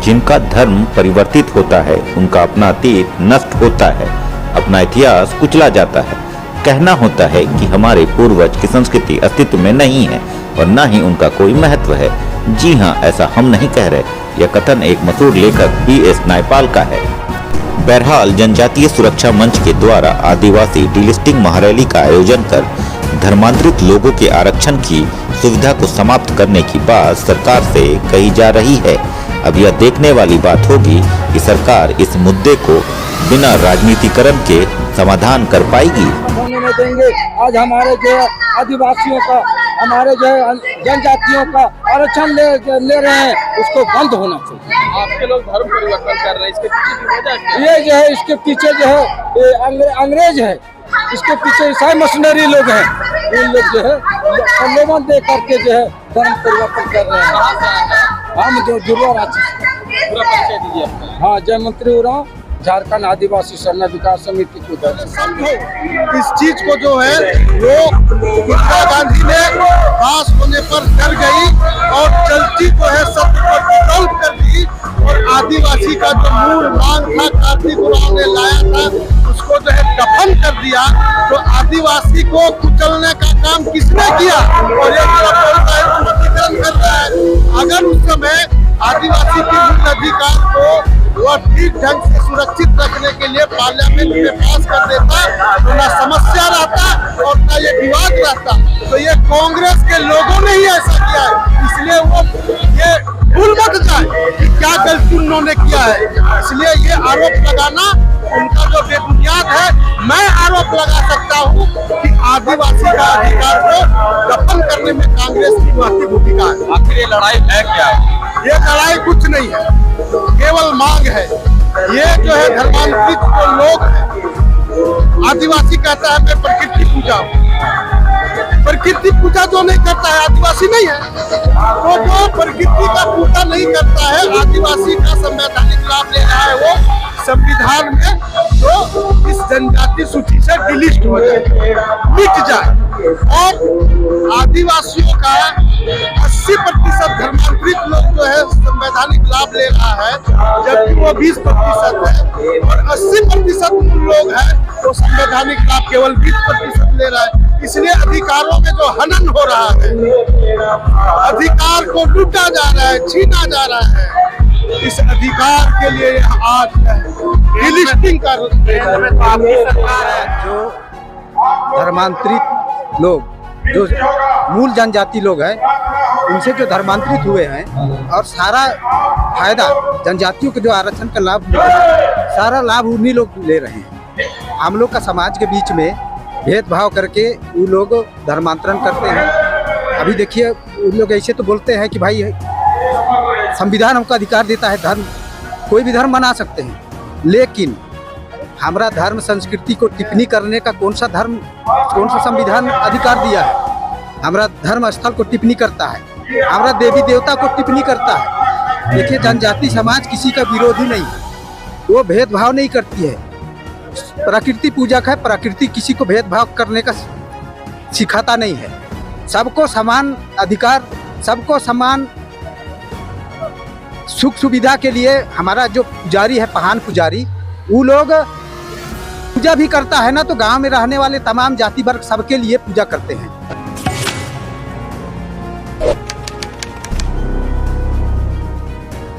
जिनका धर्म परिवर्तित होता है उनका अपना अतीत नष्ट होता है, अपना इतिहास कुचला जाता है। कहना होता है कि हमारे पूर्वज की संस्कृति अस्तित्व में नहीं है और न ही उनका कोई महत्व है। जी हाँ, ऐसा हम नहीं कह रहे। यह कथन एक मशहूर लेखक E.S. नायपाल का है। बहरहाल, जनजातीय सुरक्षा मंच के द्वारा आदिवासी डीलिस्टिंग महारैली का आयोजन कर धर्मांतरित लोगों के आरक्षण की सुविधा को समाप्त करने की बात सरकार से कही जा रही है। अब यह देखने वाली बात होगी कि सरकार इस मुद्दे को बिना राजनीतिकरण के समाधान कर पाएगी। नहीं देंगे। आज हमारे जो आदिवासियों का, हमारे जो जनजातियों का आरक्षण ले रहे हैं, उसको बंद होना चाहिए। आपके लोग धर्म परिवर्तन कर रहे हैं, इसके पीछे की वजह क्या है? ये जो है, इसके पीछे जो है अंग्रेज है, इसके पीछे ईसाई मशीनरी लोग हैं। इन लोग जो है प्रलोभन दे करके जो है धर्म परिवर्तन कर रहे हैं। हम जो जुड़वा राज्य पूरा परिचय दीजिए अपना। हाँ, जय मंत्री उरांव, झारखंड आदिवासी सेना विकास समिति को समझो इस चीज को जो है वो इंदिरा गांधी ने पास होने पर कर गई और चलती जो है सत्य पर तल्प कर दी। और आदिवासी का जो मूल मांग था, कार्तिक उरांव ने लाया था, उसको जो है दफन कर दिया। तो आदिवासी को कुचलने का काम किसने किया? और ये कर रहा है। अगर उस समय आदिवासी के मूल अधिकार को वह ठीक ढंग से सुरक्षित रखने के लिए पार्लियामेंट में पास कर देता तो ना समस्या रहता और ना ये विवाद रहता। तो ये कांग्रेस के लोगों ने ही ऐसा किया है, इसलिए वो ये भूल मत जाए कि क्या गलती उन्होंने किया है। इसलिए ये आरोप लगाना उनका जो बेबुनियाद है। मैं आरोप लगा सकता हूँ कि आदिवासी का अधिकार को दफन करने में कांग्रेस की महत्वपूर्ण भूमिका है। आखिर ये लड़ाई है क्या है? ये लड़ाई कुछ नहीं है, केवल मांग है। ये जो है धर्मांतरित जो लोग हैं, आदिवासी कहता है मैं प्रकृति पूजा हूँ। प्रकृति पूजा जो नहीं करता है आदिवासी नहीं है। तो जो प्रकृति का पूजा नहीं करता है, आदिवासी का संवैधानिक लाभ ले रहा है, वो संविधान में जो इस जनजाति सूची से डिलिस्ट हो जाए, मिट जाए। और आदिवासियों का 80% धर्मांतरित लोग जो है संवैधानिक लाभ ले रहा है, जबकि वो 20% है। और 80% लोग हैं तो संवैधानिक लाभ केवल 20% ले रहा है। इसलिए अधिकारों में जो हनन हो रहा है, अधिकार को लूटा जा रहा है, छीना जा रहा है। इस अधिकार के लिए आज डिलिस्टिंग का जो धर्मांतरित लोग, जो मूल जनजाति लोग हैं, उनसे जो धर्मांतरित हुए हैं और सारा फायदा जनजातियों के जो आरक्षण का लाभ मिला है, सारा लाभ उन्हीं लोग ले रहे हैं। हम लोग का समाज के बीच में भेदभाव करके वो लोग धर्मांतरण करते हैं। अभी देखिए, उन लोग ऐसे तो बोलते हैं कि भाई संविधान हमको अधिकार देता है, धर्म कोई भी धर्म बना सकते हैं, लेकिन हमारा धर्म संस्कृति को टिप्पणी करने का कौन सा संविधान अधिकार दिया है? हमारा धर्म स्थल को टिप्पणी करता है, हमारा देवी देवता को टिप्पणी करता है। देखिए, जनजाति समाज किसी का विरोधी नहीं है, वो भेदभाव नहीं करती है। प्रकृति पूजक है, प्रकृति किसी को भेदभाव करने का सिखाता नहीं है। सबको समान अधिकार, सबको समान सुख सुविधा के लिए हमारा जो पुजारी है, पहान पुजारी, वो लोग पूजा भी करता है ना, तो गांव में रहने वाले तमाम जाति वर्ग सबके लिए पूजा करते हैं।